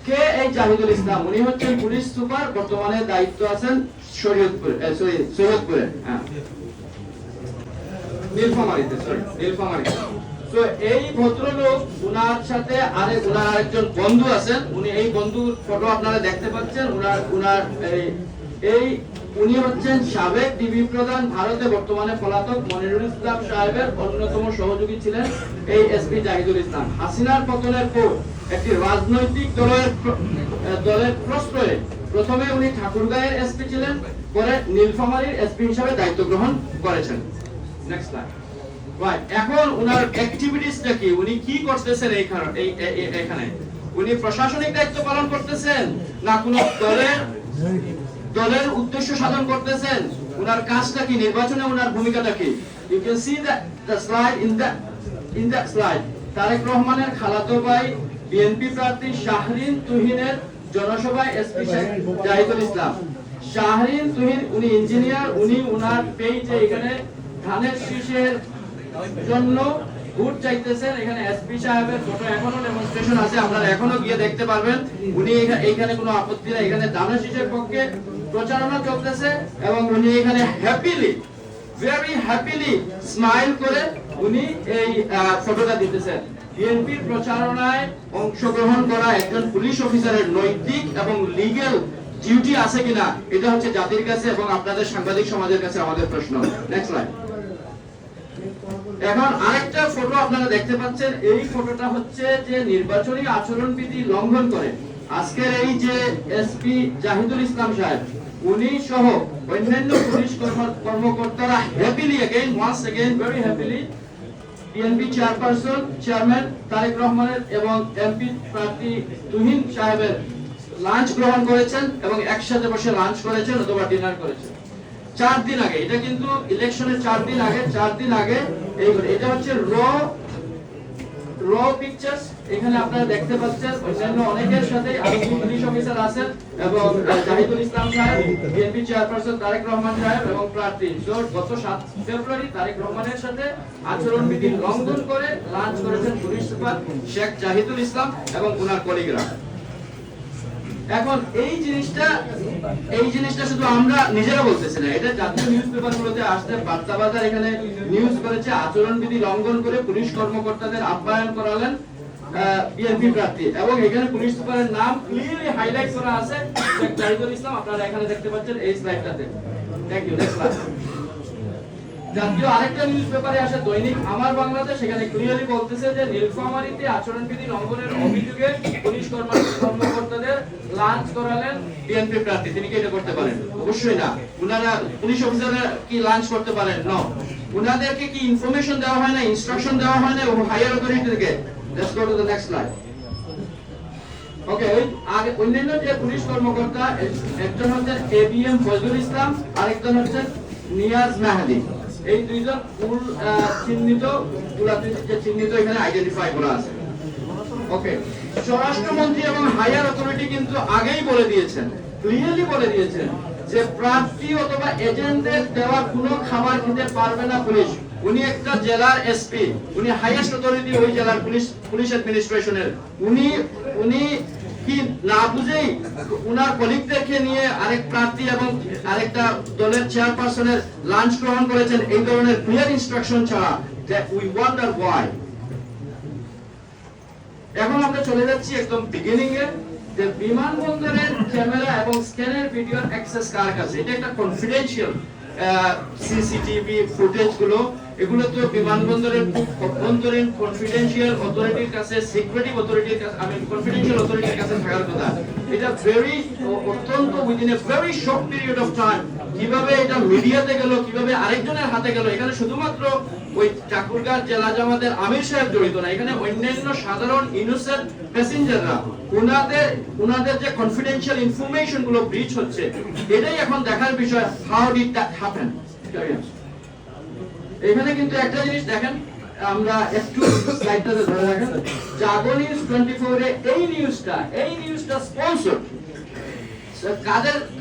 কে এই জাহিদুল ইসলাম? উনি হচ্ছেন পুলিশ সুপার, বর্তমানে দায়িত্ব আছেন সৈয়দপুরে, নীলফামারীতে, নীলফামারীতে। তো এই ভদ্রলোক, উনার সাথে উনার আরেকজন বন্ধু আছেন। উনি এই বন্ধুর ফটো আপনারা দেখতে পাচ্ছেন। উনি হচ্ছেন সাবেক ডিবি প্রধান, ভারতে বর্তমানে পলাতক মনিরুল ইসলাম সাহেবের অন্যতম সহযোগী ছিলেন এই এসপি জাহিদুল ইসলাম। হাসিনার পতনের পর একটি রাজনৈতিক দলের প্রশ্রয়ে প্রথমে উনি ঠাকুরগাঁয়ের এসপি ছিলেন, পরে নীলফামারীর এসপি হিসেবে দায়িত্ব গ্রহণ করেছেন। Next slide. রাইট, এখন উনার অ্যাক্টিভিটিসটা কি? উনি কি করতেছেন এখানে? উনি প্রশাসনিক দায়িত্ব পালন করতেছেন না কোনো দলের উদ্দেশ্য সাধন করতেছেন? উনার কাজটা কি? নির্বাচনে উনার ভূমিকাটা কি? You can see the slide in the slide. Tarique রহমানের খালাতো ভাই বিএনপি প্রার্থী শাহরিন তুহিনের জনসভায় এসপি জাহিদুল ইসলাম। শাহরিন তুহিন উনি ইঞ্জিনিয়ার। উনি উনার পেজে এখানে ধানের শীষের জন্য ভোট চাইতেছেন। এখানে এসপি সাহেবের ফটো এখনো ডেমনস্ট্রেশন আছে, আপনারা এখনো গিয়ে দেখতে পারবেন। উনি এখানে কোনো আপত্তি নাই, এখানে ধানের শীষের পক্ষে প্রচারণা চলতেছে এবং উনি এখানে ভেরি হ্যাপিলি স্মাইল করে উনি এই ফটোটা দিতেছেন। বিএনপির প্রচারণায় অংশগ্রহণ করা একজন পুলিশ অফিসারের নৈতিক এবং লিগ্যাল ডিউটি আছে কিনা, এটা হচ্ছে জাতির কাছে এবং আপনাদের সাংবাদিক সমাজের কাছে আমাদের প্রশ্ন। Next slide. এখন আরেকটা ফটো আপনারা দেখতে পাচ্ছেন। এই ফটোটা হচ্ছে যে নির্বাচনী আচরণবিধি লঙ্ঘন করে আজকের এই যে এসপি জাহিদুল ইসলাম সাহেব, উনি সহ অন্যান্য পুলিশ কর্মকর্তারা happily very happily BNP chairman Tarique রহমানের এবং এমপি প্রার্থী তুহিন সাহেবের লাঞ্চ গ্রহণ করেছেন এবং একসাথে বসে লাঞ্চ করেছেন অথবা ডিনার করেছেন 4 দিন আগে। এটা কিন্তু ইলেকশনের 4 দিন আগে এটা হচ্ছে র পিকচার্স। এখানে আপনারা দেখতে পাচ্ছেন অন্যান্য অনেকের সাথে পুলিশ অফিসার আছেন এবং জাহিদুল ইসলাম সাহেব, বিএনপি চেয়ারপারসন তারেক রহমান সাহেব এবং প্রার্থী। গত 7 ফেব্রুয়ারি তারেক রহমানের সাথে আচরণবিধি লঙ্ঘন করে লাঞ্চ করেছেন পুলিশ সুপার শেখ জাহিদুল ইসলাম এবং ওনার কলিগরা। এখন এই জিনিসটা শুধু আমরা নিজেরা বলতেছি না, এটা জাতীয় নিউজ পেপারগুলোতে আসছে। বার্তাবাজার এখানে নিউজ করেছে আচরণবিধি লঙ্ঘন করে পুলিশ কর্মকর্তাদের আপ্যায়ন করালেন বিএনপি প্রার্থী এবং এখানে পুলিশ সুপারের নাম ক্লিয়ারলি হাইলাইট করা আছে শেখ জাহিদুল ইসলাম। আপনারা এখানে দেখতে পাচ্ছেন এই স্লাইডটাতে। Thank you. Next slide. জাতীয় আরেকটা নিউজ পেপারে আসে দৈনিক আমার বাংলাদেশ, সেখানে ক্লিয়ারলি বলতেছে যে নীলফামারীতে আচরণবিধি লঙ্ঘনের অভিযোগে পুলিশ কর্মকর্তাদের লাঞ্চ করালেন বিএনপি প্রার্থী। তিনি কি এটা করতে পারেন? অবশ্যই না। উনারা পুলিশ অফিসাররা কি লাঞ্চ করতে পারেন? না। উনাদেরকে কি ইনফরমেশন দেওয়া হয় না, ইনস্ট্রাকশন দেওয়া হয় না হাইয়ার অথরিটি থেকে? Let's go to the next slide. Okay, আগে অন্যান্য যে পুলিশ কর্মকর্তা, একজন হচ্ছেন এবিএম ফজলুল ইসলাম, আরেকজন হচ্ছেন নিয়াজ মেহেদী। এই দুইজন চিহ্নিত এখানে আইডেন্টিফাই করা আছে। ওকে, স্বরাষ্ট্রমন্ত্রী এবং হাইয়ার অথরিটি কিন্তু আগেই বলে দিয়েছেন, ক্লিয়ারলি বলে দিয়েছেন যে প্রার্থী অথবা এজেন্টদের দেওয়া কোনো খাবার খেতে পারবে না পুলিশ। উনি একটা জেলার এসপি, উনি হাইয়েস্ট অথরিটি ওই জেলার পুলিশ অ্যাডমিনিস্ট্রেশনের। উনি কি না বুঝেই উনার কলিগদেরকে নিয়ে আরেক প্রার্থী এবং আরেকটা দলের চেয়ারপারসনের লাঞ্চ গ্রহণ করেছেন এই ধরনের ক্লিয়ার ইনস্ট্রাকশন ছাড়া। We wonder why. এখন আমরা চলে যাচ্ছি একদম বিগিনিং এ, যে বিমানবন্দরের ক্যামেরা এবং স্ক্যানের ভিডিওর অ্যাক্সেস কার কাছে? এটা একটা কনফিডেন্সিয়াল সিসিটিভি ফুটেজ গুলো, এগুলো তো বিমানবন্দরের অভ্যন্তরীণ কনফিডেন্সিয়াল অথরিটির কাছে, সিকিউরিটি অথরিটির কাছে, কনফিডেন্সিয়াল অথরিটির কাছে থাকার কথা। এটা অত্যন্ত within a very short period of time কিভাবে এটা মিডিয়াতে গেল, কিভাবে আরেকজনের হাতে গেল। এখানে শুধুমাত্র ওই ঠাকুরগাঁও জেলা জামাতের আমির সাহেব জড়িত না, এখানে অন্যান্য সাধারণ ইনোসেন্ট প্যাসেঞ্জাররা, উনাদের যে কনফিডেন্সিয়াল ইনফরমেশন গুলো ব্রিচ হচ্ছে, এটাই এখন দেখার বিষয়। How did that happen? এখানে কিন্তু একটা জিনিস দেখেন, আমরা একটু স্লাইডটাতে ধরে রাখেন। জাগো নিউজ 24 এ এই নিউজটা স্পন্সর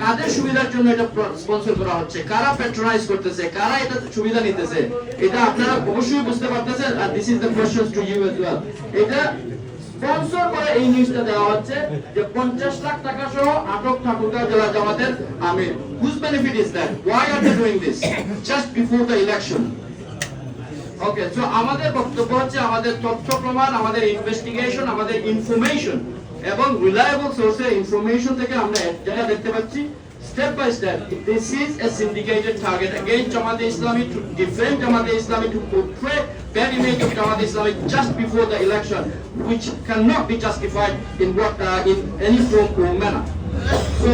কাদের সুবিধার জন্য এটা স্পন্সর করা হচ্ছে, কারা প্যাট্রোনাইজ করতেছে, কারা এটা সুবিধা নিতেছে, এটা আপনারা অবশ্যই বুঝতে পারতেছেন। আর this is the question to you as well. এটা স্পন্সর করে এই নিউজটা দেওয়া হচ্ছে যে 50 লাখ টাকা সহ আটক ঠাকুরগাঁও জেলা জামাতের আমির। Whose benefit is that? Why are they doing this just before the election? Okay, so আমাদের বক্তব্য হচ্ছে আমাদের তথ্য প্রমাণ, আমাদের ইনভেস্টিগেশন, আমাদের ইনফরমেশন এবং রিলায়েবল সোর্সের ইনফরমেশন থেকে আমরা যেটা দেখতে পাচ্ছি step by step this is a syndicated target against Jamaat Islami to defend Jamaat Islami, to portray bad image of Jamaat Islami just before the election, which cannot be justified in any form or manner. So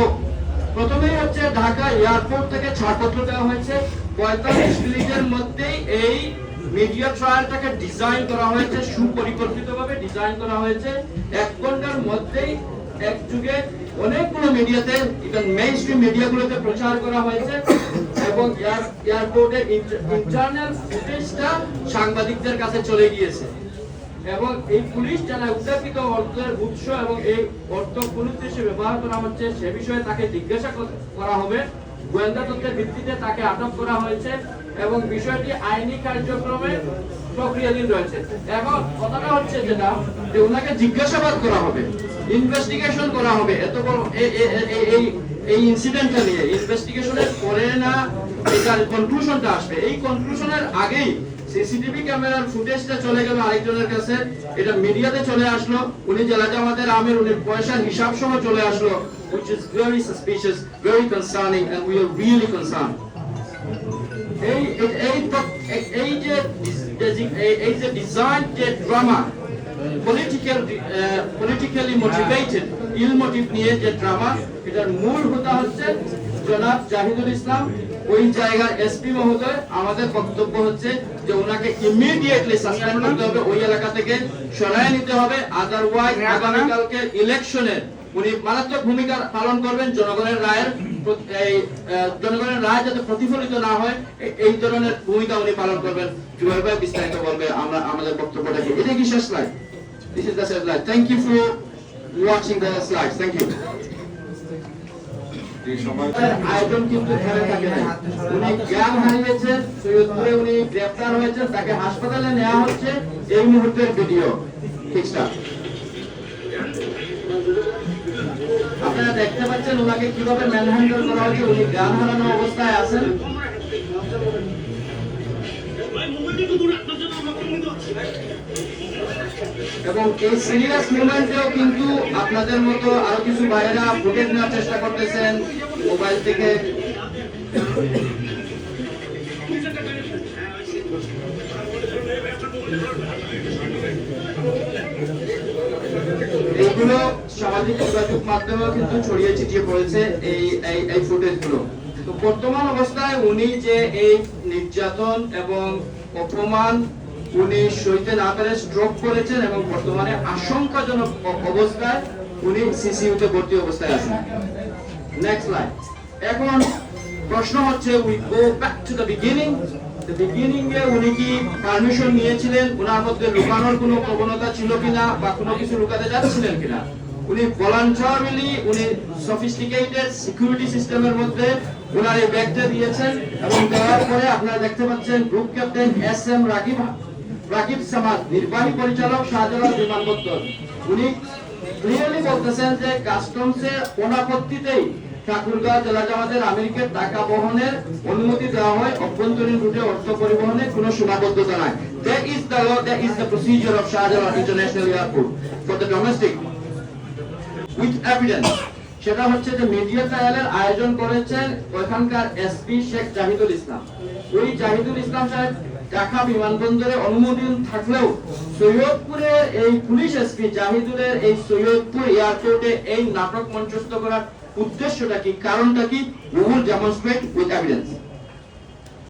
প্রথমেই হচ্ছে Dhaka airport থেকে ছাড়পত্র দেওয়া হয়েছে। 45 মিনিটের মধ্যেই এই media ট্রায়ালটাকে design করা হয়েছে, সুপরিকল্পিতভাবে ডিজাইন করা হয়েছে। 1 ঘন্টার মধ্যেই এক যুগে অনেকগুলো মিডিয়াতে, ইভেন মেইন স্ট্রিম মিডিয়াগুলোতে প্রচার করা হয়েছে এবং এয়ারপোর্টের ইন্টারনাল ফুটেজটা সাংবাদিকদের কাছে চলে গিয়েছে এবং এই পুলিশ জানায় উদ্যাপিত অর্থের উৎস এবং এই অর্থ কোন উদ্দেশ্যে ব্যবহার করা হচ্ছে সে বিষয়ে তাকে জিজ্ঞাসা করা হবে। গোয়েন্দা তথ্যের ভিত্তিতে তাকে আটক করা হয়েছে এবং বিষয়টি আইনি কার্যক্রমে প্রক্রিয়াধীন রয়েছে। এখন কথাটা হচ্ছে যেটা যে ওনাকে জিজ্ঞাসাবাদ করা হবে, ইনভেস্টিগেশন করা হবে। এত বড় এই ইনসিডেন্টটা নিয়ে ইনভেস্টিগেশনের পরে না এটার কনক্লুশনটা আসবে। এই কনক্লুশনের আগেই সিসিটিভি ক্যামেরার ফুটেজটা চলে গেল আরেকজনের কাছে, এটা মিডিয়াতে চলে আসলো, উনি জেলা জামাতের আমির, উনি পয়সার হিসাব সহ চলে আসলো, which is very suspicious, very concerning, and we are really concerned. এই যে ডিজাইন যে drama, politically motivated, ill motive নিয়ে যে ড্রামা, এটার মূল হোতা হচ্ছে জনাব জাহিদুল ইসলাম, ওই জায়গার এসপি মহোদয়। আমাদের বক্তব্য হচ্ছে যে ওনাকে ইমিডিয়েটলি সাসপেন্ড করতে হবে, ওই এলাকা থেকে সরায় নিতে হবে, আদারওয়াইজ আগামীকালকে ইলেকশনে উনি মারাত্মক ভূমিকা পালন করবেন। জনগণের রায় যাতে প্রতিফলিত না হয় এই ধরনের ভূমিকা উনি পালন করবেন। জুয়েল ভাই বিস্তারিত বলবে আমরা আমাদের বক্তব্যটাকে। এটা কি শেষ slide? This is the slide. Thank you for watching the slides. Thank you. আয়োজন কিন্তু খেলে থাকে না। উনি জ্ঞান হারিয়েছেন, সৈয়দপুরে উনি গ্রেফতার হয়েছেন, তাকে হাসপাতালে নেওয়া হচ্ছে। এই মুহূর্তের ভিডিও ঠিকটা আপনারা দেখতে পাচ্ছেন, ওনাকে কিভাবে ম্যানহ্যান্ডেল করা হচ্ছে। উনি জ্ঞান হারানো অবস্থায় আছেন। এবং এই সিরিয়াস মোমেন্টেও কিন্তু আপনাদের মতো আরো কিছু ভাইয়েরা ফুটেজ নেওয়ার চেষ্টা করতেছেন মোবাইল থেকে। এইগুলো সামাজিক যোগাযোগ মাধ্যমেও কিন্তু ছড়িয়ে ছিটিয়ে পড়েছে এই ফুটেজগুলো। তো বর্তমান অবস্থায় উনি যে এই নির্যাতন এবং অপমান উনি সইতে না পেরে স্ট্রোক করেছেন এবং বর্তমানে আশঙ্কাজনক অবস্থায় উনি সিসিইউতে ভর্তি অবস্থায় আছেন। Next slide. এখন প্রশ্ন হচ্ছে we go back to the beginning. এ উনি কি পারমিশন নিয়েছিলেন? ওনার মধ্যে লুকানোর কোনো প্রবণতা ছিল কিনা বা কোনো কিছু লুকাতে যাচ্ছিলেন কিনা? উনি ভলান্টারিলি উনি সফিস্টিকেটেড সিকিউরিটি সিস্টেমের মধ্যে ওনার এই ব্যাগটা দিয়েছেন এবং দেওয়ার পরে আপনারা দেখতে পাচ্ছেন group captain SM Rakib Samad, নির্বাহী পরিচালক শাহজালাল বিমানবন্দর, উনি ক্লিয়ারলি বলতেছেন যে কাস্টমসের অনাপত্তিতেই ঠাকুরগাঁও জেলা জামাতের আমিরকে টাকা বহনের অনুমতি দেওয়া হয়, অভ্যন্তরীণ রুটে অর্থ পরিবহনে কোনো সীমাবদ্ধতা নাই। That is the law, that is the procedure of Shahjalan International Airport for the domestic with evidence. সেটা হচ্ছে যে মিডিয়া ট্রায়ালের আয়োজন করেছেন ওখানকার এসপি শেখ জাহিদুল ইসলাম। ওই জাহিদুল ইসলাম সাহেব ঢাকা বিমানবন্দরে অনুমোদন থাকলেও সৈয়দপুরের এই পুলিশ এসপি জাহিদুলের এই সৈয়দপুর এয়ারপোর্টে এই নাটক মঞ্চস্থ করার উদ্দেশ্যটা কি, কারণটা কি? We will demonstrate with evidence.